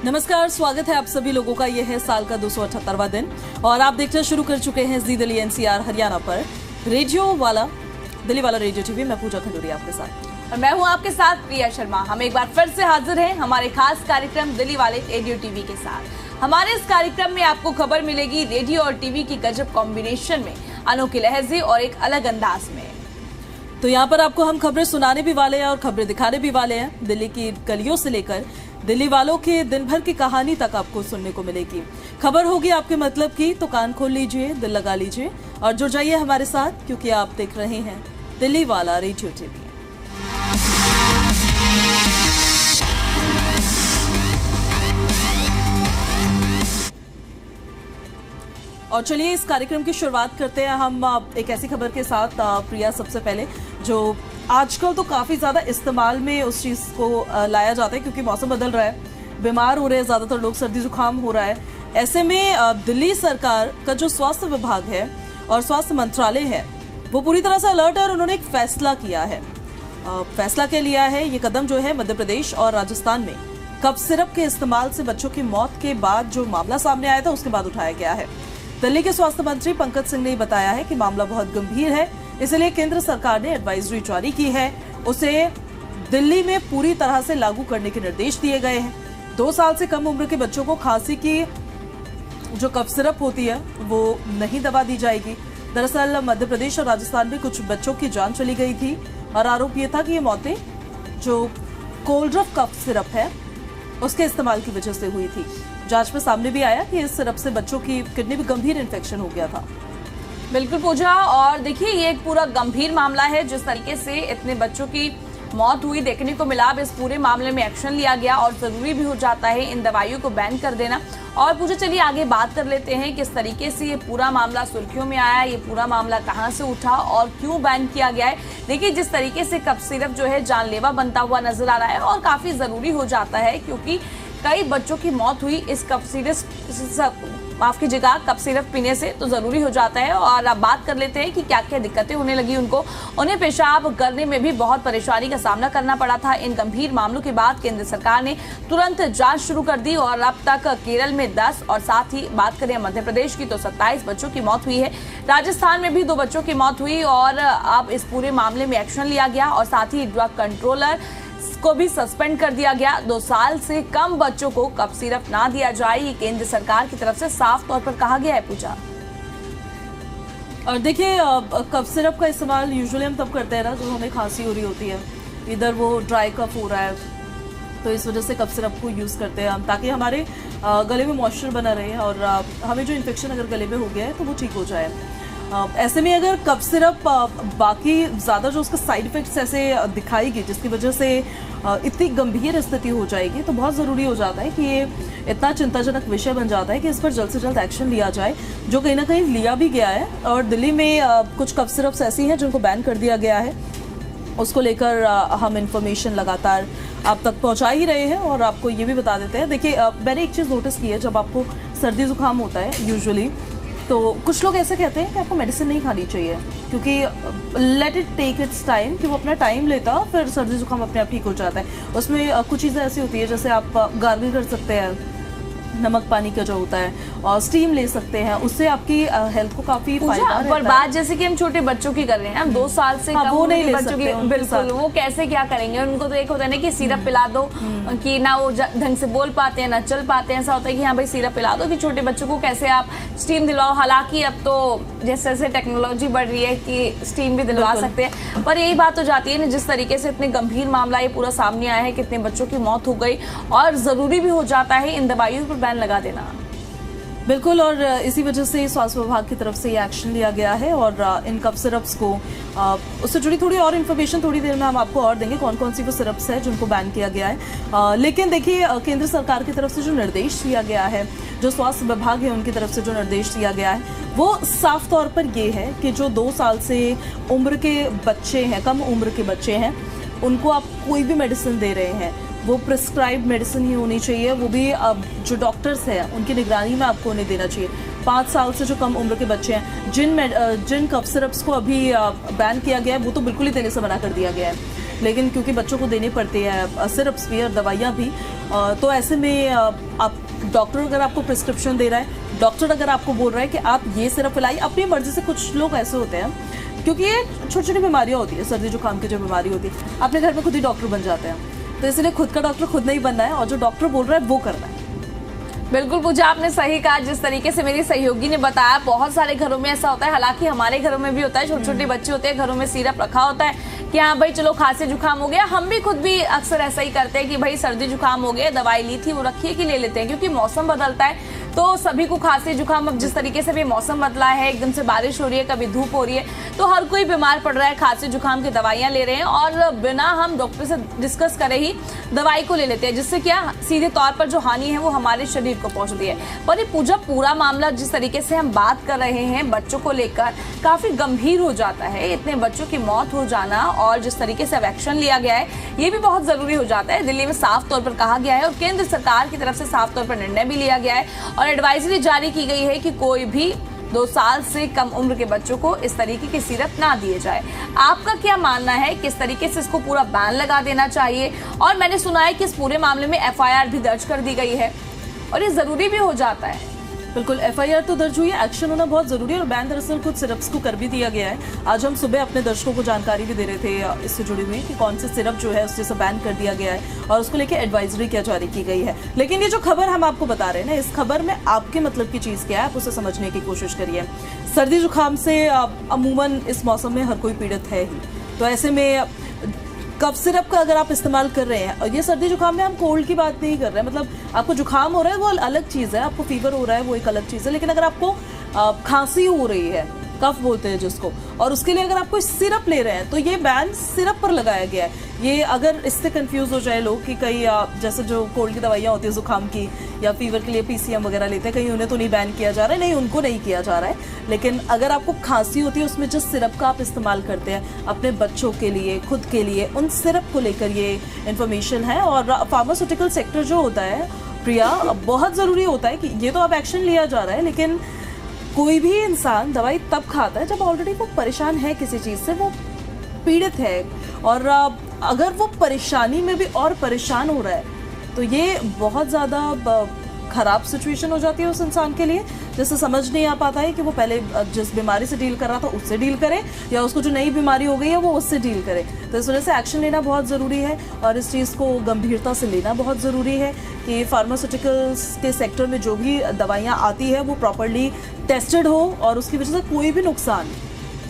नमस्कार, स्वागत है आप सभी लोगों का। यह है साल का 278वां दिन और आप देखना शुरू कर चुके हैं जी दिल्ली एनसीआर हरियाणा पर रेडियो वाला दिल्ली वाला रेडियो टीवी। मैं पूजा खंडूरी आपके साथ और मैं हूं आपके साथ प्रिया शर्मा। हम एक बार फिर से हाजिर हैं हमारे खास कार्यक्रम दिल्ली वाले रेडियो टीवी के साथ। हमारे इस कार्यक्रम में आपको खबर मिलेगी रेडियो और टीवी की गजब कॉम्बिनेशन में, अनोखे लहजे और एक अलग अंदाज में। तो यहाँ पर आपको हम खबरें सुनाने भी वाले हैं और खबरें दिखाने भी वाले हैं। दिल्ली की गलियों से लेकर दिल्ली वालों के दिन भर की कहानी तक आपको सुनने को मिलेगी। खबर होगी आपके मतलब की, तो कान खोल लीजिए, दिल लगा लीजिए और जुड़ जाइए हमारे साथ, क्योंकि आप देख रहे हैं दिल्ली वाला रेडियो टीवी। और चलिए इस कार्यक्रम की शुरुआत करते हैं हम एक ऐसी खबर के साथ। प्रिया, सबसे पहले जो आजकल तो काफी ज्यादा इस्तेमाल में उस चीज को लाया जाता है, क्योंकि मौसम बदल रहा है, बीमार हो रहे हैं ज्यादातर लोग, सर्दी जुकाम हो रहा है। ऐसे में दिल्ली सरकार का जो स्वास्थ्य विभाग है और स्वास्थ्य मंत्रालय है वो पूरी तरह से अलर्ट है और उन्होंने एक फैसला किया है। फैसला क्या लिया है? ये कदम जो है मध्य प्रदेश और राजस्थान में कफ सिरप के इस्तेमाल से बच्चों की मौत के बाद जो मामला सामने आया था उसके बाद उठाया गया है। दिल्ली के स्वास्थ्य मंत्री पंकज सिंह ने बताया है कि मामला बहुत गंभीर है, इसलिए केंद्र सरकार ने एडवाइजरी जारी की है। उसे दिल्ली में पूरी तरह से लागू करने के निर्देश दिए गए हैं। 2 साल से कम उम्र के बच्चों को खांसी की जो कफ सिरप होती है वो नहीं दवा दी जाएगी। दरअसल मध्य प्रदेश और राजस्थान में कुछ बच्चों की जान चली गई थी और आरोप ये था कि ये मौतें जो कोल्ड्रफ कफ सिरप है उसके इस्तेमाल की वजह से हुई थी। जांच में सामने भी आया कि इस सिरप से बच्चों की किडनी में गंभीर इन्फेक्शन हो गया था। बिल्कुल पूजा, और देखिए ये एक पूरा गंभीर मामला है। जिस तरीके से इतने बच्चों की मौत हुई देखने को मिला, अब इस पूरे मामले में एक्शन लिया गया और जरूरी भी हो जाता है इन दवाइयों को बैन कर देना। और पूजा, चलिए आगे बात कर लेते हैं किस तरीके से ये पूरा मामला सुर्खियों में आया, ये पूरा मामला कहां से उठा और क्यों बैन किया गया है। देखिए जिस तरीके से कफ सिरप जो है जानलेवा बनता हुआ नजर आ रहा है और काफी जरूरी हो जाता है, क्योंकि कई बच्चों की मौत हुई इस कफ सिरप पीने से, तो जरूरी हो जाता है। और अब बात कर लेते हैं कि क्या क्या दिक्कतें होने लगी उनको। उन्हें पेशाब करने में भी बहुत परेशानी का सामना करना पड़ा था। इन गंभीर मामलों के बाद केंद्र सरकार ने तुरंत जांच शुरू कर दी और अब तक केरल में 10 और साथ ही बात करें मध्य प्रदेश की तो 27 बच्चों की मौत हुई है। राजस्थान में भी 2 बच्चों की मौत हुई और अब इस पूरे मामले में एक्शन लिया गया और साथ ही ड्रग कंट्रोलर को भी सस्पेंड कर दिया गया। 2 साल से कम बच्चों को कफ सिरप ना दिया जाए, ये केंद्र सरकार की तरफ से साफ तौर पर कहा गया है। पूजा, और देखिए कफ सिरप का इस्तेमाल यूजुअली हम तब करते हैं ना जब हमें खांसी हो रही होती है, इधर वो ड्राई कफ हो रहा है, तो इस वजह से कफ सिरप को यूज़ करते हैं हम, ताकि हमारे गले में मॉइस्चर बना रहे और हमें जो इन्फेक्शन अगर गले में हो गया है तो वो ठीक हो जाए। ऐसे में अगर कफ सिरप बाकी ज़्यादा जो उसका साइड इफेक्ट्स ऐसे दिखाएगी जिसकी वजह से इतनी गंभीर स्थिति हो जाएगी, तो बहुत ज़रूरी हो जाता है कि ये इतना चिंताजनक विषय बन जाता है कि इस पर जल्द से जल्द एक्शन लिया जाए, जो कहीं ना कहीं लिया भी गया है। और दिल्ली में कुछ कफ सिरप्स ऐसी हैं जिनको बैन कर दिया गया है, उसको लेकर हम इंफॉर्मेशन लगातार आप तक पहुंचा ही रहे हैं और आपको ये भी बता देते हैं। देखिए मैंने एक चीज़ नोटिस की है, जब आपको सर्दी जुकाम होता है यूजुअली, तो कुछ लोग ऐसे कहते हैं कि आपको मेडिसिन नहीं खानी चाहिए, क्योंकि let it take its time, कि वो अपना टाइम लेता फिर सर्दी जुकाम अपने आप ठीक हो जाता है। उसमें कुछ चीज़ें ऐसी होती है, जैसे आप गार्गल कर सकते हैं नमक पानी का जो होता है, और स्टीम ले सकते हैं, उससे आपकी हेल्थ को काफी फायदा रहता है। पर बात जैसे कि हम छोटे बच्चों की कर रहे हैं, 2 साल से कम उम्र के बच्चों की, बिल्कुल वो कैसे क्या करेंगे? उनको तो एक होता है ना कि सिरप पिला दो, कि ना वो ढंग से बोल पाते हैं ना चल पाते हैं। ऐसा होता है कि हाँ भाई सिरप पिला दो, कि छोटे बच्चों को कैसे आप स्टीम दिलवाओ। हालांकि अब तो जैसे जैसे टेक्नोलॉजी बढ़ रही है कि स्टीम भी दिलवा सकते हैं, पर यही बात हो जाती है ना, जिस तरीके से इतने गंभीर मामला ये पूरा सामने आया है, कितने बच्चों की मौत हो गई और जरूरी भी हो जाता है इन दवाइयों पर बैन लगा देना। बिल्कुल, और इसी वजह से स्वास्थ्य विभाग की तरफ से ये एक्शन लिया गया है और इन कफ सिरप्स को उससे जुड़ी थोड़ी और इन्फॉर्मेशन थोड़ी देर में हम आपको और देंगे, कौन कौन सी वो सिरप्स है जिनको बैन किया गया है। लेकिन देखिए केंद्र सरकार की तरफ से जो निर्देश दिया गया है, जो स्वास्थ्य विभाग है उनकी तरफ से जो निर्देश दिया गया है, वो साफ तौर पर ये है कि जो 2 साल से उम्र के बच्चे हैं, कम उम्र के बच्चे हैं, उनको आप कोई भी मेडिसिन दे रहे हैं वो प्रिस्क्राइब मेडिसिन ही होनी चाहिए, वो भी जो डॉक्टर्स हैं उनकी निगरानी में आपको उन्हें देना चाहिए। 5 साल से जो कम उम्र के बच्चे हैं, जिन कफ सिरप्स को अभी बैन किया गया है वो तो बिल्कुल ही देने से मना कर दिया गया है, लेकिन क्योंकि बच्चों को देनी पड़ती है सिरप्स भी और दवाइयाँ भी, तो ऐसे में आप डॉक्टर अगर आपको प्रिस्क्रिप्शन दे रहा है, डॉक्टर अगर आपको बोल रहा है कि आप ये सिरप पिलाइए अपनी मर्जी से, कुछ लोग ऐसे होते हैं क्योंकि ये छोटी छोटी बीमारियाँ होती है, सर्दी जुकाम की जो बीमारी होती है, अपने घर में खुद ही डॉक्टर बन जाते हैं, तो इसलिए खुद का डॉक्टर खुद नहीं बनना है और जो डॉक्टर बोल रहा है वो करना है। बिल्कुल पूजा, आपने सही कहा। जिस तरीके से मेरी सहयोगी ने बताया, बहुत सारे घरों में ऐसा होता है, हालांकि हमारे घरों में भी होता है, छोटे छोटे बच्चे होते हैं, घरों में सिरप रखा होता है कि हाँ भाई चलो खांसी जुकाम हो गया। हम भी खुद भी अक्सर ऐसा ही करते हैं कि भाई सर्दी जुकाम हो गया, दवाई ली थी वो रखिए कि ले लेते हैं, क्योंकि मौसम बदलता है तो सभी को खांसी जुकाम। अब जिस तरीके से भी मौसम बदला है, एकदम से बारिश हो रही है, कभी धूप हो रही है, तो हर कोई बीमार पड़ रहा है, खांसी जुकाम की दवाइयां ले रहे हैं और बिना हम डॉक्टर से डिस्कस करे ही दवाई को ले लेते हैं, जिससे क्या सीधे तौर पर जो हानि है वो हमारे शरीर को पहुंचती है। पर ये पूजा पूरा मामला जिस तरीके से हम बात कर रहे हैं बच्चों को लेकर काफी गंभीर हो जाता है। इतने बच्चों की मौत हो जाना और जिस तरीके से अब एक्शन लिया गया है ये भी बहुत जरूरी हो जाता है। दिल्ली में साफ तौर पर कहा गया है और केंद्र सरकार की तरफ से साफ तौर पर निर्णय भी लिया गया है और एडवाइजरी जारी की गई है कि कोई भी 2 साल से कम उम्र के बच्चों को इस तरीके के सिरप ना दिए जाए। आपका क्या मानना है, किस तरीके से इसको पूरा बैन लगा देना चाहिए? और मैंने सुना है कि इस पूरे मामले में FIR भी दर्ज कर दी गई है और ये जरूरी भी हो जाता है। बिल्कुल, FIR तो दर्ज हुई है, एक्शन होना बहुत जरूरी है और बैन दरअसल कुछ सिरप्स को कर भी दिया गया है। आज हम सुबह अपने दर्शकों को जानकारी भी दे रहे थे इससे जुड़ी हुई कि कौन से सिरप जो है उससे बैन कर दिया गया है और उसको लेकर एडवाइजरी क्या जारी की गई है। लेकिन ये जो खबर हम आपको बता रहे हैं ना, इस खबर में आपके मतलब की चीज क्या है, आप उसे समझने की कोशिश करिए। सर्दी जुकाम से अमूमन इस मौसम में हर कोई पीड़ित है ही, तो ऐसे में कफ सिरप का अगर आप इस्तेमाल कर रहे हैं, और ये सर्दी जुकाम में हम कोल्ड की बात नहीं कर रहे हैं, मतलब आपको जुकाम हो रहा है वो अलग चीज़ है, आपको फीवर हो रहा है वो एक अलग चीज़ है, लेकिन अगर आपको खांसी हो रही है, कफ बोलते हैं जिसको, और उसके लिए अगर आप कोई सिरप ले रहे हैं तो ये बैन सिरप पर लगाया गया है। ये अगर इससे कंफ्यूज हो जाए लोग कि कई जैसे जो कोल्ड की दवाइयाँ होती है जुकाम की या फीवर के लिए PCM वगैरह लेते हैं, कहीं उन्हें तो नहीं बैन किया जा रहा है, नहीं उनको नहीं किया जा रहा है, लेकिन अगर आपको खांसी होती है उसमें जिस सिरप का आप इस्तेमाल करते हैं अपने बच्चों के लिए, खुद के लिए, उन सिरप को लेकर ये इन्फॉर्मेशन है। और फार्मास्यूटिकल सेक्टर जो होता है प्रिया, बहुत ज़रूरी होता है कि ये तो अब एक्शन लिया जा रहा है, लेकिन कोई भी इंसान दवाई तब खाता है जब ऑलरेडी वो परेशान है किसी चीज़ से, वो पीड़ित है, और अगर वो परेशानी में भी और परेशान हो रहा है तो ये बहुत ज़्यादा ख़राब सिचुएशन हो जाती है उस इंसान के लिए, जिससे समझ नहीं आ पाता है कि वो पहले जिस बीमारी से डील कर रहा था उससे डील करे या उसको जो नई बीमारी हो गई है वो उससे डील करे। तो इस वजह से एक्शन लेना बहुत ज़रूरी है और इस चीज़ को गंभीरता से लेना बहुत ज़रूरी है कि फार्मास्यूटिकल्स के सेक्टर में जो भी दवाइयाँ आती है वो प्रॉपरली टेस्टेड हो और उसकी वजह से कोई भी नुकसान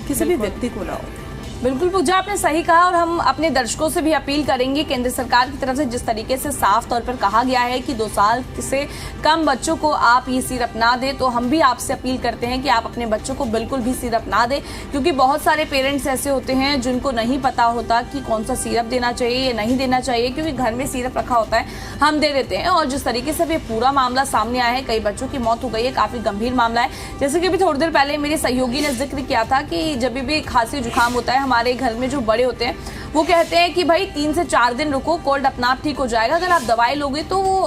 किसी भी व्यक्ति को ना हो। बिल्कुल पूजा, आपने सही कहा और हम अपने दर्शकों से भी अपील करेंगे केंद्र सरकार की तरफ से जिस तरीके से साफ तौर पर कहा गया है कि 2 साल से कम बच्चों को आप ये सिरप ना दें, तो हम भी आपसे अपील करते हैं कि आप अपने बच्चों को बिल्कुल भी सिरप ना दें, क्योंकि बहुत सारे पेरेंट्स ऐसे होते हैं जिनको नहीं पता होता कि कौन सा सिरप देना चाहिए या नहीं देना चाहिए, क्योंकि घर में सिरप रखा होता है हम दे देते हैं। और जिस तरीके से भी पूरा मामला सामने आया है, कई बच्चों की मौत हो गई है, काफी गंभीर मामला है। जैसे कि अभी थोड़ी देर पहले मेरे सहयोगी ने जिक्र किया था कि जब भी खांसी जुकाम होता है, हमारे घर में जो बड़े होते हैं वो कहते हैं कि भाई 3 से 4 दिन रुको, कोल्ड अपना आप ठीक हो जाएगा, अगर आप दवाई लोगे तो वो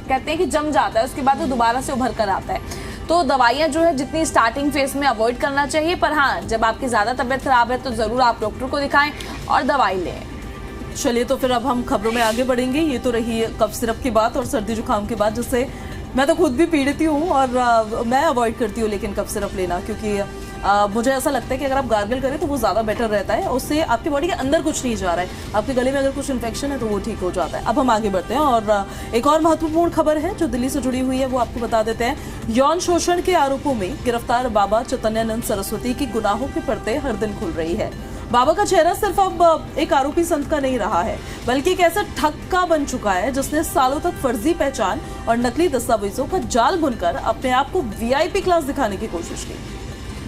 कहते हैं कि जम जाता है, उसके बाद वो दोबारा से उभर कर आता है। तो दवाइयाँ जो है जितनी स्टार्टिंग फेज में अवॉइड करना चाहिए, पर हाँ जब आपकी ज़्यादा तबीयत खराब है तो ज़रूर आप डॉक्टर को दिखाएं और दवाई लें। चलिए तो फिर अब हम खबरों में आगे बढ़ेंगे। ये तो रही कफ सिरप की बात और सर्दी जुकाम की बात, जिससे मैं तो खुद भी पीड़ित हूँ और मैं अवॉइड करती हूँ लेकिन कफ सिरप लेना, क्योंकि मुझे ऐसा लगता है कि अगर आप गार्गल करें तो वो ज़्यादा बेटर रहता है, उससे आपकी बॉडी के अंदर कुछ नहीं जा रहा है, आपके गले में अगर कुछ इन्फेक्शन है तो वो ठीक हो जाता है। अब हम आगे बढ़ते हैं और एक और महत्वपूर्ण खबर है जो दिल्ली से जुड़ी हुई है, वो आपको बता देते हैं। यौन शोषण के आरोपों में गिरफ्तार बाबा चैतन्यानंद सरस्वती की गुनाहों की परतें हर दिन खुल रही है। बाबा का चेहरा सिर्फ अब एक आरोपी संत का नहीं रहा है, बल्कि एक ऐसा ठग का बन चुका है जिसने सालों तक फर्जी पहचान और नकली दस्तावेजों का जाल बुनकर अपने आप को VIP क्लास दिखाने की कोशिश की।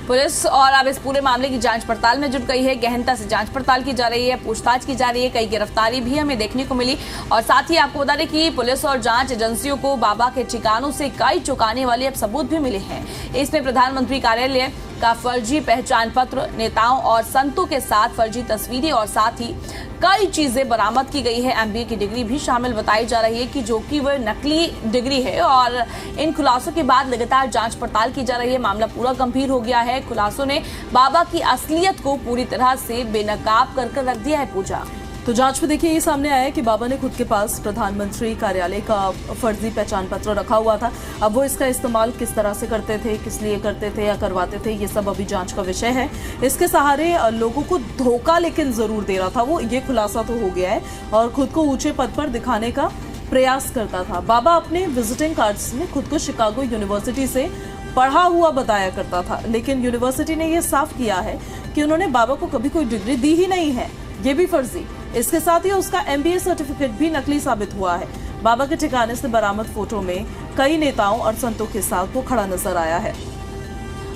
पुलिस और अब इस पूरे मामले की जांच पड़ताल में जुट गई है, गहनता से जांच पड़ताल की जा रही है, पूछताछ की जा रही है, कई गिरफ्तारी भी हमें देखने को मिली। और साथ ही आपको बता दें कि पुलिस और जांच एजेंसियों को बाबा के ठिकानों से कई चौंकाने वाले अब सबूत भी मिले हैं। इसमें प्रधानमंत्री कार्यालय का फर्जी पहचान पत्र, नेताओं और संतों के साथ फर्जी तस्वीरें और साथ ही कई चीजें बरामद की गई है। एमबीए की डिग्री भी शामिल बताई जा रही है कि जो कि वह नकली डिग्री है। और इन खुलासों के बाद लगातार जांच पड़ताल की जा रही है। मामला पूरा गंभीर हो गया है। खुलासों ने बाबा की असलियत को पूरी तरह से बेनकाब कर रख दिया है। पूजा, तो जांच में देखिए ये सामने आया है कि बाबा ने खुद के पास प्रधानमंत्री कार्यालय का फर्जी पहचान पत्र रखा हुआ था। अब वो इसका इस्तेमाल किस तरह से करते थे, किस लिए करते थे या करवाते थे, ये सब अभी जांच का विषय है। इसके सहारे लोगों को धोखा लेकिन जरूर दे रहा था वो, ये खुलासा तो हो गया है। और खुद को ऊंचे पद पर दिखाने का प्रयास करता था। बाबा अपने विजिटिंग कार्ड्स में खुद को शिकागो यूनिवर्सिटी से पढ़ा हुआ बताया करता था, लेकिन यूनिवर्सिटी ने यह साफ किया है कि उन्होंने बाबा को कभी कोई डिग्री दी ही नहीं है, ये भी फर्जी। इसके साथ ही उसका एमबीए सर्टिफिकेट भी नकली साबित हुआ है। बाबा के ठिकाने से बरामद फोटो में कई नेताओं और संतों के साथ वो खड़ा नजर आया है।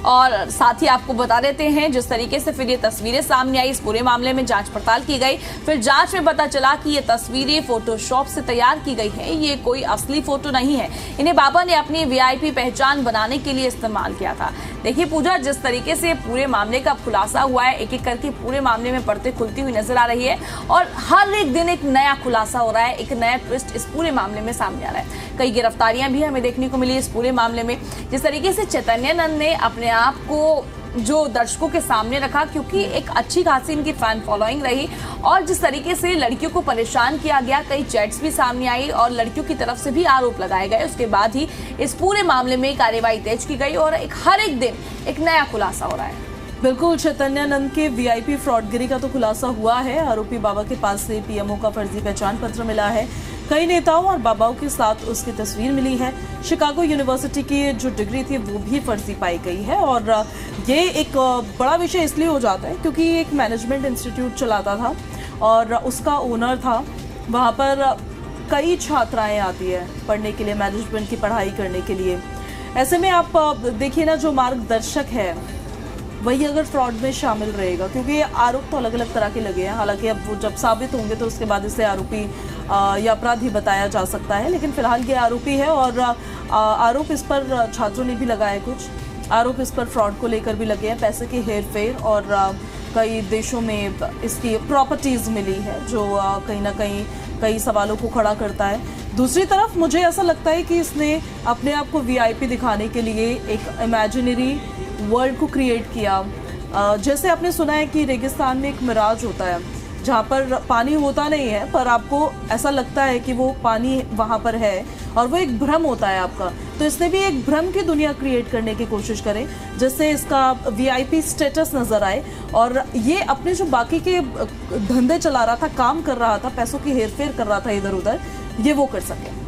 और साथ ही आपको बता देते हैं जिस तरीके से फिर ये तस्वीरें सामने आई, इस पूरे मामले में जांच पड़ताल की गई। फिर जांच में पता चला कि ये तस्वीरें फोटोशॉप से तैयार की गई हैं, ये कोई असली फोटो नहीं है। इन्हें बाबा ने अपनी वीआईपी पहचान बनाने के लिए इस्तेमाल किया था। देखिए पूजा, जिस तरीके से पूरे मामले का खुलासा हुआ है, एक एक करके पूरे मामले में परतें खुलती हुई नजर आ रही है और हर एक दिन एक नया खुलासा हो रहा है, एक नया ट्विस्ट इस पूरे मामले में सामने आ रहा है। कई गिरफ्तारियां भी हमें देखने को मिली इस पूरे मामले में। जिस तरीके से चैतन्यानंद ने अपने आप को जो दर्शकों के सामने रखा, क्योंकि एक अच्छी खासी इनकी फैन फॉलोइंग रही, और जिस तरीके से लड़कियों को परेशान किया गया, कई चैट्स भी सामने आई और लड़कियों की तरफ से भी आरोप लगाए गए। उसके बाद ही इस पूरे मामले में कार्रवाई तेज की गई और हर एक दिन एक नया खुलासा हो रहा है। बिल्कुल, चैतन्यानंद के वीआईपी फ्रॉडगिरी का तो खुलासा हुआ है। आरोपी बाबा के पास से पीएमओ का फर्जी पहचान पत्र मिला है। कई नेताओं और बाबाओं के साथ उसकी तस्वीर मिली है। शिकागो यूनिवर्सिटी की जो डिग्री थी वो भी फर्जी पाई गई है। और ये एक बड़ा विषय इसलिए हो जाता है क्योंकि एक मैनेजमेंट इंस्टीट्यूट चलाता था और उसका ओनर था। वहाँ पर कई छात्राएं आती है पढ़ने के लिए, मैनेजमेंट की पढ़ाई करने के लिए। ऐसे में आप देखिए ना, जो मार्गदर्शक है वही अगर फ्रॉड में शामिल रहेगा, क्योंकि ये आरोप तो अलग अलग तरह के लगे हैं। हालांकि अब वो जब साबित होंगे तो उसके बाद इसे आरोपी या अपराधी बताया जा सकता है, लेकिन फिलहाल ये आरोपी है। और आरोप इस पर छात्रों ने भी लगाए, कुछ आरोप इस पर फ्रॉड को लेकर भी लगे हैं, पैसे की हेरफेर, और कई देशों में इसकी प्रॉपर्टीज मिली है जो कहीं ना कहीं कई सवालों को खड़ा करता है। दूसरी तरफ मुझे ऐसा लगता है कि इसने अपने आप को वीआईपी दिखाने के लिए एक इमेजिनरी वर्ल्ड को क्रिएट किया। जैसे आपने सुना है कि रेगिस्तान में एक मिराज होता है जहाँ पर पानी होता नहीं है, पर आपको ऐसा लगता है कि वो पानी वहाँ पर है और वो एक भ्रम होता है आपका। तो इसने भी एक भ्रम की दुनिया क्रिएट करने की कोशिश करे जिससे इसका वीआईपी स्टेटस नजर आए और ये अपने जो बाकी के धंधे चला रहा था, काम कर रहा था, पैसों की हेरफेर कर रहा था इधर उधर, ये वो कर सके।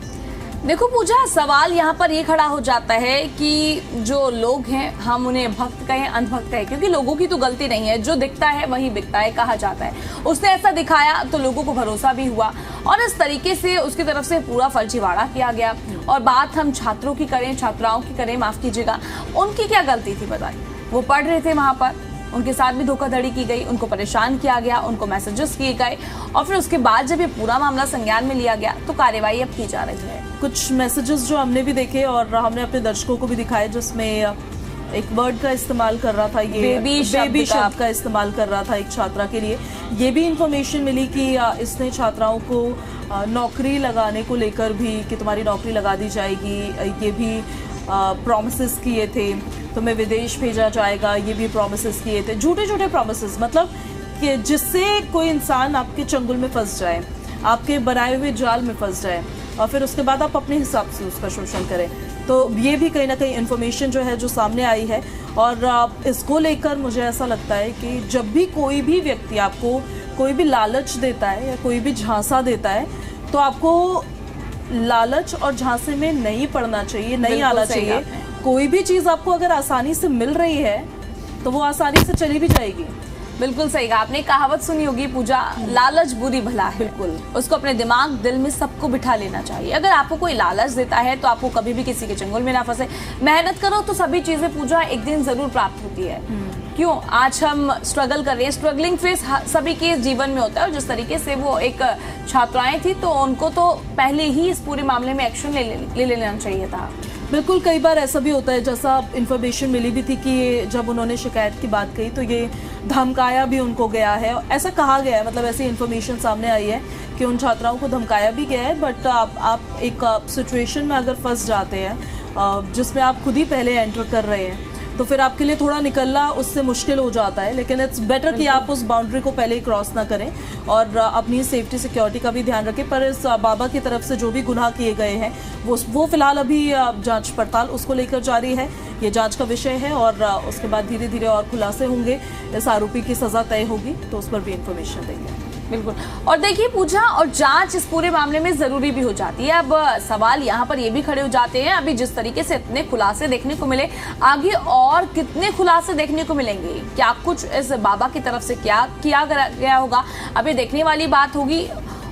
देखो पूजा, सवाल यहाँ पर ये खड़ा हो जाता है कि जो लोग हैं, हम उन्हें भक्त कहें अंधभक्त कहें, क्योंकि लोगों की तो गलती नहीं है, जो दिखता है वही बिकता है कहा जाता है। उसने ऐसा दिखाया तो लोगों को भरोसा भी हुआ और इस तरीके से उसकी तरफ से पूरा फर्जीवाड़ा किया गया। और बात हम छात्रों की करें, छात्राओं की करें, माफ कीजिएगा, उनकी क्या गलती थी बताइए? वो पढ़ रहे थे वहां पर, उनके साथ भी धोखाधड़ी की गई, उनको परेशान किया गया, उनको मैसेजेस किए गए और फिर उसके बाद जब ये पूरा मामला संज्ञान में लिया गया तो कार्रवाई अब की जा रही है। कुछ मैसेजेस जो हमने भी देखे और हमने अपने दर्शकों को भी दिखाए जिसमें एक वर्ड का इस्तेमाल कर रहा था, ये बेबी शब्द का इस्तेमाल कर रहा था एक छात्रा के लिए। ये भी इंफॉर्मेशन मिली कि इसने छात्राओं को नौकरी लगाने को लेकर भी, कि तुम्हारी नौकरी लगा दी जाएगी, ये भी प्रॉमिसेस किए थे, तुम्हें विदेश भेजा जाएगा, ये भी प्रॉमिसेस किए थे, झूठे झूठे प्रॉमिसेस, मतलब कि जिससे कोई इंसान आपके चंगुल में फंस जाए, आपके बनाए हुए जाल में फंस जाए और फिर उसके बाद आप अपने हिसाब से उसका शोषण करें। तो ये भी कहीं ना कहीं इन्फॉर्मेशन जो है जो सामने आई है और इसको लेकर मुझे ऐसा लगता है कि जब भी कोई भी व्यक्ति आपको कोई भी लालच देता है या कोई भी झांसा देता है तो आपको लालच और झांसे में नहीं पड़ना चाहिए, नहीं आना चाहिए। कोई भी चीज़ आपको अगर आसानी से मिल रही है तो वो आसानी से चली भी जाएगी। बिल्कुल सही कहा आपने। कहावत सुनी होगी पूजा, लालच बुरी भला है। बिल्कुल, उसको अपने दिमाग दिल में सबको बिठा लेना चाहिए। अगर आपको कोई लालच देता है तो आपको कभी भी किसी के चंगुल में ना फंसे, मेहनत करो तो सभी चीजें पूजा एक दिन जरूर प्राप्त होती है। क्यों आज हम स्ट्रगल कर रहे हैं, स्ट्रगलिंग फेस सभी के जीवन में होता है। और जिस तरीके से वो एक छात्राएं थी तो उनको तो पहले ही इस पूरे मामले में एक्शन ले लेना चाहिए था। बिल्कुल, कई बार ऐसा भी होता है, जैसा इन्फॉर्मेशन मिली भी थी कि जब उन्होंने शिकायत की बात कही तो ये धमकाया भी उनको गया है, ऐसा कहा गया है, मतलब ऐसी इन्फॉर्मेशन सामने आई है कि उन छात्राओं को धमकाया भी गया है। बट आप एक सिचुएशन में अगर फंस जाते हैं जिसमें आप खुद ही पहले एंटर कर रहे हैं तो फिर आपके लिए थोड़ा निकलना उससे मुश्किल हो जाता है। लेकिन इट्स बेटर कि आप उस बाउंड्री को पहले ही क्रॉस ना करें और अपनी सेफ्टी सिक्योरिटी का भी ध्यान रखें। पर इस बाबा की तरफ से जो भी गुनाह किए गए हैं वो फिलहाल अभी जांच पड़ताल उसको लेकर जारी है, ये जांच का विषय है और उसके बाद धीरे धीरे और खुलासे होंगे, इस आरोपी की सजा तय होगी तो उस पर भी इंफॉर्मेशन देंगे। बिल्कुल। और देखिए, पूजा और जांच इस पूरे मामले में जरूरी भी हो जाती है। अब सवाल यहाँ पर ये भी खड़े हो जाते हैं, अभी जिस तरीके से इतने खुलासे देखने को मिले, आगे और कितने खुलासे देखने को मिलेंगे? क्या कुछ इस बाबा की तरफ से क्या किया गया होगा, अभी देखने वाली बात होगी।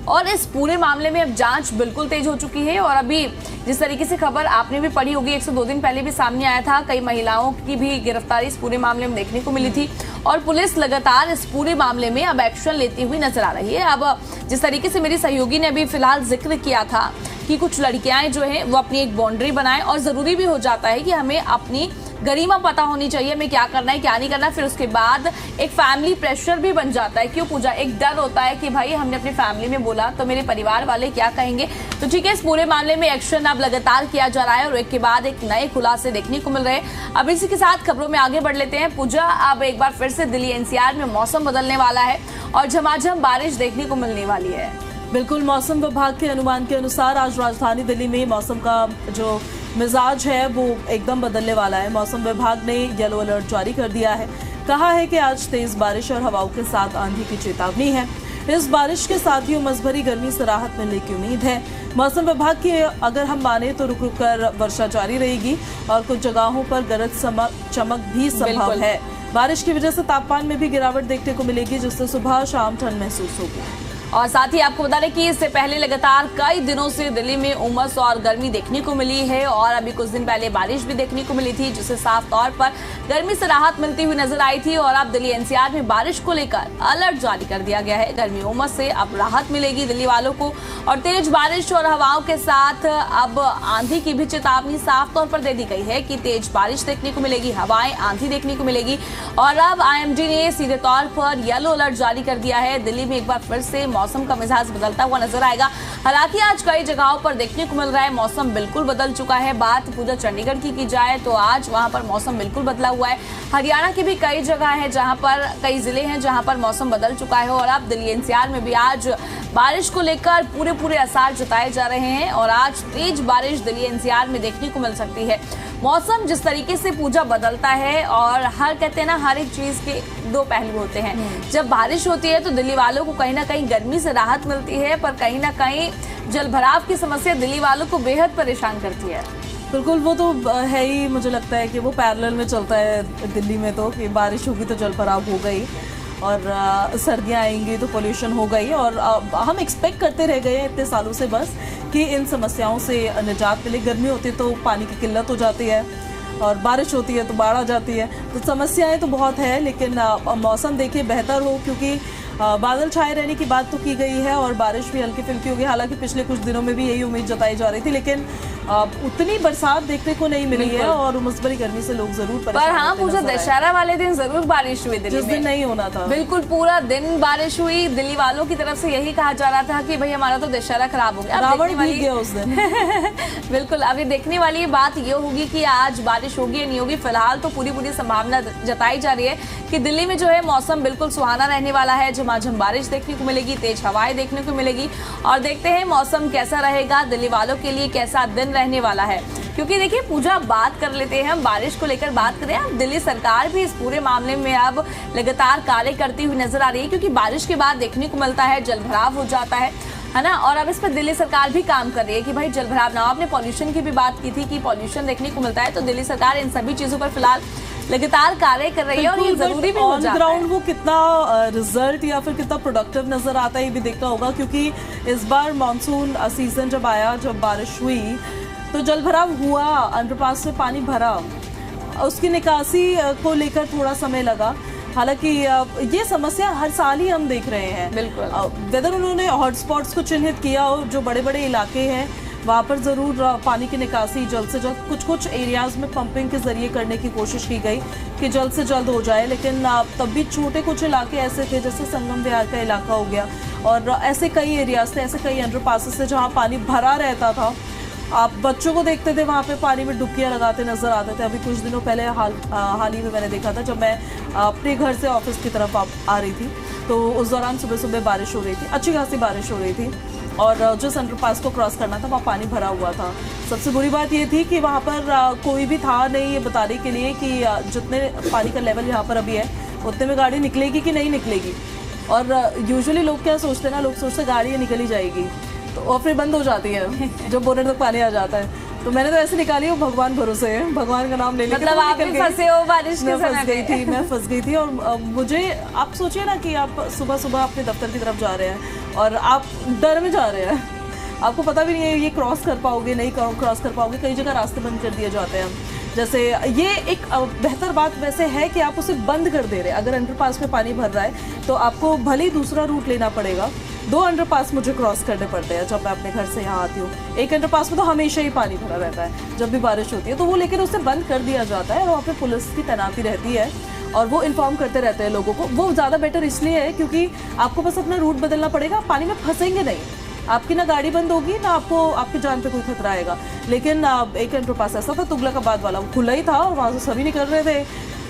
और इस पूरे मामले में अब जांच बिल्कुल तेज हो चुकी है और अभी जिस तरीके से खबर आपने भी पढ़ी होगी, 102 दिन पहले भी सामने आया था, कई महिलाओं की भी गिरफ्तारी इस पूरे मामले में देखने को मिली थी और पुलिस लगातार इस पूरे मामले में अब एक्शन लेती हुई नजर आ रही है। अब जिस तरीके से मेरी सहयोगी ने अभी फिलहाल जिक्र किया था कि कुछ लड़कियां जो हैं वो अपनी एक बाउंड्री बनाएं और जरूरी भी हो जाता है कि हमें अपनी गरिमा पता होनी चाहिए, हमें क्या करना है क्या नहीं करना। फिर उसके बाद एक फैमिली प्रेशर भी बन जाता है। क्यों पूजा? एक डर होता है कि भाई हमने अपनी फैमिली में बोला तो मेरे परिवार वाले क्या कहेंगे। तो ठीक है, इस पूरे मामले में एक्शन अब लगातार किया जा रहा है और एक के बाद एक नए खुलासे देखने को मिल रहे हैं। अब इसी के साथ खबरों में आगे बढ़ लेते हैं। पूजा, अब एक बार फिर से दिल्ली एनसीआर में मौसम बदलने वाला है और झमाझम बारिश देखने को मिलने वाली है। बिल्कुल, मौसम विभाग के अनुमान के अनुसार आज राजधानी दिल्ली में मौसम का जो मिजाज है वो एकदम बदलने वाला है। मौसम विभाग ने येलो अलर्ट जारी कर दिया है, कहा है कि आज तेज बारिश और हवाओं के साथ आंधी की चेतावनी है। इस बारिश के साथ ही उमस भरी गर्मी से राहत मिलने की उम्मीद है। मौसम विभाग की अगर हम माने तो रुक रुक कर वर्षा जारी रहेगी और कुछ जगहों पर गरज चमक भी संभव है। बारिश की वजह से तापमान में भी गिरावट देखने को मिलेगी, जिससे सुबह शाम ठंड महसूस होगी। और साथ ही आपको बता दें कि इससे पहले लगातार कई दिनों से दिल्ली में उमस और गर्मी देखने को मिली है और अभी कुछ दिन पहले बारिश भी देखने को मिली थी, जिससे साफ तौर पर गर्मी से राहत मिलती हुई नजर आई थी। और अब दिल्ली एनसीआर में बारिश को लेकर अलर्ट जारी कर दिया गया है। गर्मी उमस से अब राहत मिलेगी दिल्ली वालों को और तेज बारिश और हवाओं के साथ अब आंधी की भी चेतावनी साफ तौर पर दे दी गई है कि तेज बारिश देखने को मिलेगी, हवाएं, आंधी देखने को मिलेगी। और अब आईएमडी ने सीधे तौर पर येलो अलर्ट जारी कर दिया है। दिल्ली में एक बार फिर से मौसम का मिजाज बदलता हुआ नजर आएगा। हालांकि आज कई जगहों पर देखने को मिल रहा है मौसम बिल्कुल बदल चुका है। बात पूजा चंडीगढ़ की जाए तो आज वहां पर मौसम बिल्कुल बदला हुआ है। हरियाणा की भी कई जगह है जहां पर, कई जिले हैं जहां पर मौसम बदल चुका है और अब दिल्ली एनसीआर में भी आज बारिश को लेकर पूरे आसार जताए जा रहे हैं और आज तेज बारिश दिल्ली एनसीआर में देखने को मिल सकती है। मौसम जिस तरीके से पूजा बदलता है और हर कहते हैं ना, हर एक चीज के दो पहलू होते हैं। जब बारिश होती है तो दिल्ली वालों को कहीं ना कहीं गर्मी से राहत मिलती है, पर कहीं ना कहीं जलभराव की समस्या दिल्ली वालों को बेहद परेशान करती है। बिल्कुल, वो तो है ही। मुझे लगता है कि वो पैरेलल में चलता है दिल्ली में, तो कि बारिश होगी तो जलभराव हो गई और सर्दियाँ आएंगी तो पोल्यूशन हो गई। और हम एक्सपेक्ट करते रह गए इतने सालों से बस कि इन समस्याओं से निजात मिले। गर्मी होती है तो पानी की किल्लत हो जाती है और बारिश होती है तो बाढ़ आ जाती है। तो समस्याएं तो बहुत है, लेकिन मौसम देखिए बेहतर हो, क्योंकि बादल छाए रहने की बात तो की गई है और बारिश भी हल्की फुल्की होगी। हालांकि पिछले कुछ दिनों में भी यही उम्मीद जताई जा रही थी, लेकिन उतनी बरसात देखने को नहीं मिली है और उमस भरी गर्मी से लोग जरूर परेशान। पर हाँ पूजा, दशहरा वाले दिन जरूर बारिश हुई दिल्ली में, जिस दिन नहीं होना था। बिल्कुल पूरा दिन बारिश हुई। दिल्ली वालों की तरफ से यही कहा जा रहा था कि भाई हमारा तो दशहरा खराब हो गया, रावण भीग गया उस दिन। बिल्कुल, अभी देखने वाली बात ये होगी कि आज बारिश होगी या नहीं होगी। फिलहाल तो पूरी संभावना जताई जा रही है कि दिल्ली में जो है मौसम बिल्कुल सुहाना रहने वाला है। झमाझम बारिश देखने को मिलेगी, तेज हवाएं देखने को मिलेगी और देखते हैं मौसम कैसा रहेगा, दिल्ली वालों के लिए कैसा दिन रहने वाला है। क्योंकि देखिए पूजा, बात कर लेते हैं हम बारिश को लेकर बात करें। अब दिल्ली सरकार भी इस पूरे मामले में अब लगातार कार्य करती हुई नजर आ रही है, क्योंकि बारिश के बाद देखने को मिलता है जलभराव हो जाता है ना। और अब इस पर दिल्ली सरकार भी काम कर रही है कि भाई जलभराव ना हो। आपने पॉल्यूशन की भी बात की थी कि पॉल्यूशन देखने को मिलता है, तो दिल्ली सरकार इन सभी चीजों पर फिलहाल लगातार कार्य कर रही है और ये जरूरी भी हो जाता है। ऑन ग्राउंड वो कितना रिजल्ट या फिर कितना प्रोडक्टिव नजर आता है ये भी देखना होगा, क्योंकि इस बार मानसून सीजन जब आया, जब बारिश हुई तो जलभराव हुआ, अंडरपास से पानी भरा, उसकी निकासी को लेकर थोड़ा समय लगा। हालांकि ये समस्या हर साल ही हम देख रहे हैं। बिल्कुल, वेदर उन्होंने हॉटस्पॉट्स को चिन्हित किया और जो बड़े बड़े इलाके हैं वहाँ पर ज़रूर पानी की निकासी जल्द से जल्द कुछ एरियाज़ में पंपिंग के ज़रिए करने की कोशिश की गई कि जल्द से जल्द हो जाए, लेकिन तब भी छोटे कुछ इलाके ऐसे थे जैसे संगम विहार का इलाका हो गया और ऐसे कई एरियाज़ थे, ऐसे कई अंडरपासेस थे जहाँ पानी भरा रहता था। आप बच्चों को देखते थे वहाँ पे पानी में डुबकियाँ लगाते नज़र आते थे। अभी कुछ दिनों पहले हाल ही में मैंने देखा था, जब मैं अपने घर से ऑफिस की तरफ आ रही थी तो उस दौरान सुबह सुबह बारिश हो रही थी, अच्छी खासी बारिश हो रही थी और जिस अंडरपास को क्रॉस करना था वहाँ पानी भरा हुआ था। सबसे बुरी बात ये थी कि वहाँ पर कोई भी था नहीं ये बताने के लिए कि जितने पानी का लेवल यहाँ पर अभी है उतने में गाड़ी निकलेगी कि नहीं निकलेगी। और यूजुअली लोग क्या सोचते हैं ना, लोग सोचते गाड़ी निकल ही जाएगी तो और फिर बंद हो जाती है जब बोनट तक पानी आ जाता है। तो मैंने तो ऐसे निकाली हो, भगवान भरोसे है, भगवान का नाम ले लेके मतलब आप भी फंसे हो बारिश के समय? मैं फंस गई थी। और मुझे आप सोचिए ना कि आप सुबह सुबह अपने दफ्तर की तरफ जा रहे हैं और आप डर में जा रहे हैं, आपको पता भी नहीं है ये क्रॉस कर पाओगे नहीं क्रॉस कर पाओगे, कई जगह रास्ते बंद कर दिए जाते हैं। जैसे ये एक बेहतर बात वैसे है कि आप उसे बंद कर दे रहे हैं। अगर अंडरपास में पानी भर रहा है तो आपको भले ही दूसरा रूट लेना पड़ेगा। 2 अंडरपास मुझे क्रॉस करने पड़ते हैं जब मैं अपने घर से यहाँ आती हूँ। एक अंडरपास में तो हमेशा ही पानी भरा रहता है जब भी बारिश होती है, तो वो लेकिन उसे बंद कर दिया जाता है और वहाँ पे पुलिस की तैनाती रहती है और वो इन्फॉर्म करते रहते हैं लोगों को। वो ज़्यादा बेटर इसलिए है क्योंकि आपको बस अपना रूट बदलना पड़ेगा, पानी में फंसेंगे नहीं, आपकी ना गाड़ी बंद होगी ना आपको आपकी जान पे कोई खतरा आएगा। लेकिन एक अंडरपास ऐसा था तुगलकाबाद वाला, वो खुला ही था और वहाँ से सभी निकल रहे थे,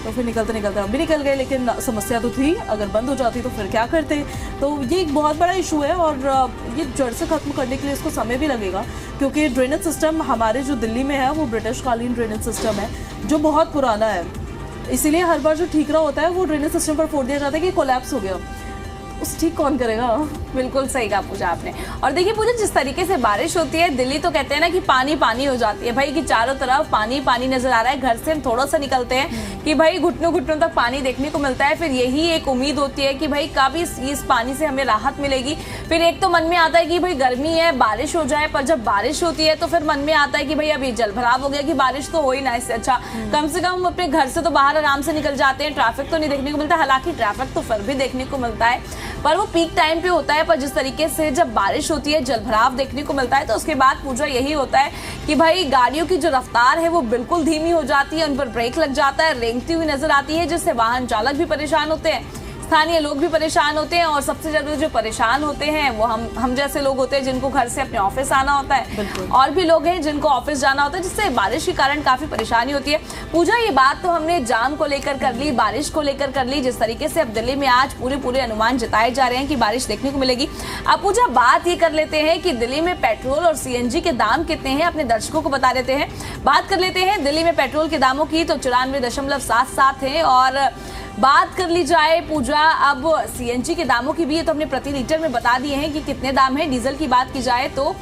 तो फिर निकलते निकलते हम भी निकल गए। लेकिन समस्या तो थी, अगर बंद हो जाती तो फिर क्या करते। तो ये एक बहुत बड़ा इशू है और ये जड़ से ख़त्म करने के लिए इसको समय भी लगेगा क्योंकि ड्रेनेज सिस्टम हमारे जो दिल्ली में है वो ब्रिटिश कालीन ड्रेनेज सिस्टम है जो बहुत पुराना है। इसीलिए हर बार जो ठीकरा होता है वो ड्रेनेज सिस्टम पर फोड़ दिया जाता है कि कोलैप्स हो गया, उस ठीक कौन करेगा। बिल्कुल सही कहा पूजा आपने। और देखिए पूजा, जिस तरीके से बारिश होती है, दिल्ली तो कहते हैं ना कि पानी पानी हो जाती है भाई, कि चारों तरफ पानी पानी नजर आ रहा है। घर से हम थोड़ा सा निकलते हैं कि भाई घुटनों घुटनों तक पानी देखने को मिलता है। फिर यही एक उम्मीद होती है कि भाई कब इस पानी से हमें राहत मिलेगी। फिर एक तो मन में आता है कि भाई गर्मी है, बारिश हो जाए, पर जब बारिश होती है तो फिर मन में आता है कि भाई अभी जल भराव हो गया, कि बारिश तो हो ही ना, इससे अच्छा कम से कम अपने घर से तो बाहर आराम से निकल जाते हैं, ट्रैफिक तो नहीं देखने को मिलता। हालांकि ट्रैफिक तो फिर भी देखने को मिलता है पर वो पीक टाइम पे होता है। पर जिस तरीके से जब बारिश होती है जलभराव देखने को मिलता है तो उसके बाद पूजा यही होता है कि भाई गाड़ियों की जो रफ्तार है वो बिल्कुल धीमी हो जाती है, उन पर ब्रेक लग जाता है, रेंगती हुई नजर आती है, जिससे वाहन चालक भी परेशान होते हैं, स्थानीय लोग भी परेशान होते हैं। और सबसे ज्यादा जो परेशान होते हैं वो हम जैसे लोग होते हैं जिनको घर से अपने ऑफिस आना होता है, और भी लोग हैं जिनको ऑफिस जाना होता है, जिससे बारिश के कारण काफी परेशानी होती है। पूजा, ये बात तो हमने जाम को लेकर कर ली, बारिश को लेकर कर ली, जिस तरीके से अब दिल्ली में आज पूरे अनुमान जताए जा रहे हैं कि बारिश देखने को मिलेगी। अब पूजा बात ये कर लेते हैं कि दिल्ली में पेट्रोल और सीएनजी के दाम कितने हैं, अपने दर्शकों को बता देते हैं। बात कर लेते हैं दिल्ली में पेट्रोल के दामों की, तो 94.77 है। और बात कर ली जाए पूजा अब सीएनजी के दामों की भी, ये तो हमने प्रति लीटर में बता दिए हैं कि कितने दाम है। डीजल की बात की जाए तो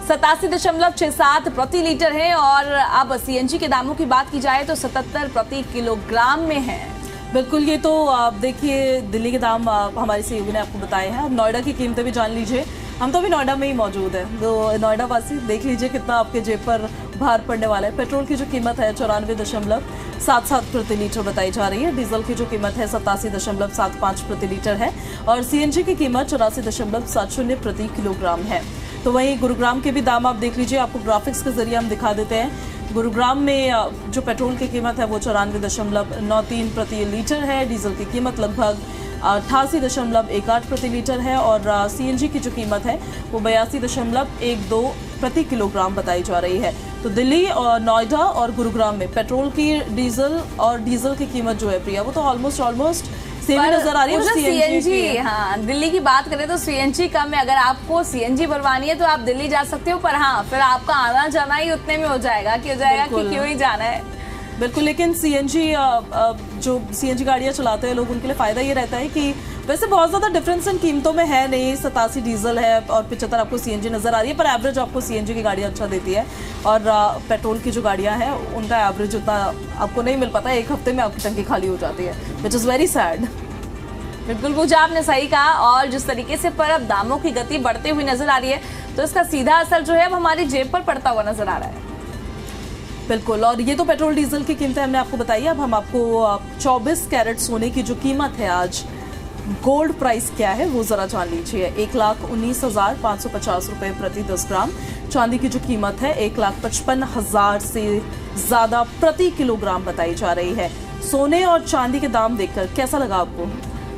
87.67 प्रति लीटर है, और अब सीएनजी के दामों की बात की जाए तो 77 प्रति किलोग्राम में है। बिल्कुल, ये तो आप देखिए दिल्ली के दाम हमारी सहयोगी ने आपको बताए हैं। अब नोएडा की कीमतें भी जान लीजिए, हम तो अभी नोएडा में ही मौजूद है, तो नोएडा वासी देख लीजिए कितना आपके जेब पर भार पड़ने वाला है। पेट्रोल की जो कीमत है 94.77 प्रति लीटर बताई जा रही है, डीजल की जो कीमत है 87.75 प्रति लीटर है, और सीएनजी की कीमत 84.70 प्रति किलोग्राम है। तो वहीं गुरुग्राम के भी दाम आप देख लीजिए, आपको ग्राफिक्स के जरिए हम दिखा देते हैं। गुरुग्राम में जो पेट्रोल की कीमत है वो 94.93 प्रति लीटर है, डीजल की कीमत लगभग 88.18 प्रति लीटर है, और सीएनजी की जो कीमत है वो 82.12 प्रति किलोग्राम बताई जा रही है। तो दिल्ली और नोएडा और गुरुग्राम में पेट्रोल की डीजल की कीमत जो है प्रिया, वो तो ऑलमोस्ट सेम नजर आ रही है। सीएनजी, हाँ, दिल्ली की बात करें तो सीएनजी कम है। अगर आपको सीएनजी भरवानी है तो आप दिल्ली जा सकते हो, पर हाँ फिर आपका आना जाना ही उतने में हो जाएगा कि क्यों ही जाना है। बिल्कुल, लेकिन सीएनजी जो सीएनजी गाड़ियाँ चलाते हैं लोग, उनके लिए फ़ायदा ये रहता है कि वैसे बहुत ज़्यादा डिफरेंस इन कीमतों में है नहीं। 87 डीजल है और 75 आपको सीएनजी नज़र आ रही है, पर एवरेज आपको सीएनजी की गाड़ियाँ अच्छा देती है, और पेट्रोल की जो गाड़ियाँ हैं उनका एवरेज उतना आपको नहीं मिल पाता। एक हफ्ते में आपकी टंकी खाली हो जाती है, विच इज़ वेरी सैड। बिल्कुल पूजा, आपने सही कहा। और जिस तरीके से पर अब दामों की गति बढ़ती हुई नजर आ रही है तो इसका सीधा असर जो है अब हमारी जेब पर पड़ता हुआ नजर आ रहा है। बिल्कुल, और ये तो पेट्रोल डीजल की कीमतें हमने आपको बताई। अब हम आपको 24 कैरेट सोने की जो कीमत है आज गोल्ड प्राइस क्या है वो जरा जान लीजिए। 1,19,550 रुपए प्रति 10 ग्राम। चांदी की जो कीमत है 1,55,000 से ज्यादा प्रति किलोग्राम बताई जा रही है। सोने और चांदी के दाम देखकर कैसा लगा आपको?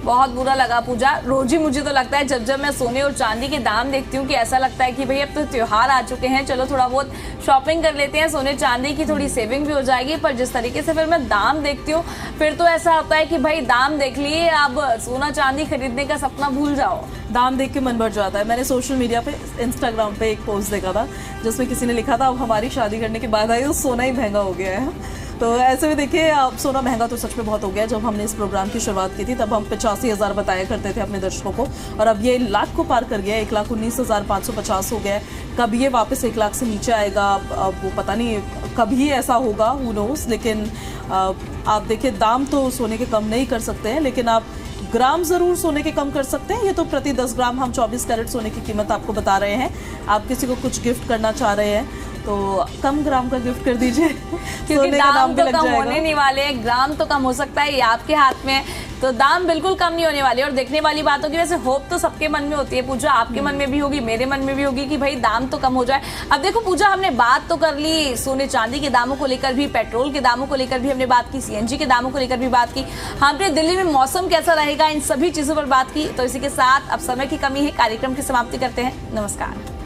बहुत बुरा लगा पूजा। रोज ही मुझे तो लगता है जब मैं सोने और चांदी के दाम देखती हूँ कि ऐसा लगता है कि भाई अब तो त्योहार आ चुके हैं, चलो थोड़ा बहुत शॉपिंग कर लेते हैं, सोने चांदी की थोड़ी सेविंग भी हो जाएगी। पर जिस तरीके से फिर मैं दाम देखती हूँ फिर तो ऐसा होता है कि भाई दाम देख लिए, अब सोना चांदी खरीदने का सपना भूल जाओ। दाम देख के मन भर जाता है। मैंने सोशल मीडिया पे इंस्टाग्राम पे एक पोस्ट देखा था जिसमें किसी ने लिखा था अब हमारी शादी करने के बाद आई सोना ही महंगा हो गया है। तो ऐसे में देखिए अब सोना महंगा तो सच में बहुत हो गया। जब हमने इस प्रोग्राम की शुरुआत की थी तब हम 85,000 बताया करते थे अपने दर्शकों को, और अब ये लाख को पार कर गया, 1,19,550 हो गया। कब ये वापस 1 लाख से नीचे आएगा अब वो पता नहीं, कभी ऐसा होगा, हू नोस। लेकिन आप देखिए दाम तो सोने के कम नहीं कर सकते हैं, लेकिन आप ग्राम जरूर सोने के कम कर सकते हैं। ये तो प्रति 10 ग्राम हम 24 कैरेट सोने की कीमत आपको बता रहे हैं। आप किसी को कुछ गिफ्ट करना चाह रहे हैं तो कम ग्राम का गिफ्ट कर दीजिए क्योंकि दाम तो कम होने नहीं वाले, ग्राम तो कम हो सकता है, ये आपके हाथ में है, तो दाम बिल्कुल कम नहीं होने वाले। और देखने वाली बात होगी, वैसे होप तो सबके मन में होती है पूजा, आपके मन में भी होगी, मेरे मन में भी होगी कि भाई दाम तो कम हो जाए। अब देखो पूजा, हमने बात तो कर ली सोने चांदी के दामों को लेकर भी, पेट्रोल के दामों को लेकर भी हमने बात की, सीएनजी के दामों को लेकर भी बात की, हमने दिल्ली में मौसम कैसा रहेगा इन सभी चीजों पर बात की। तो इसी के साथ अब समय की कमी है, कार्यक्रम की समाप्ति करते हैं। नमस्कार।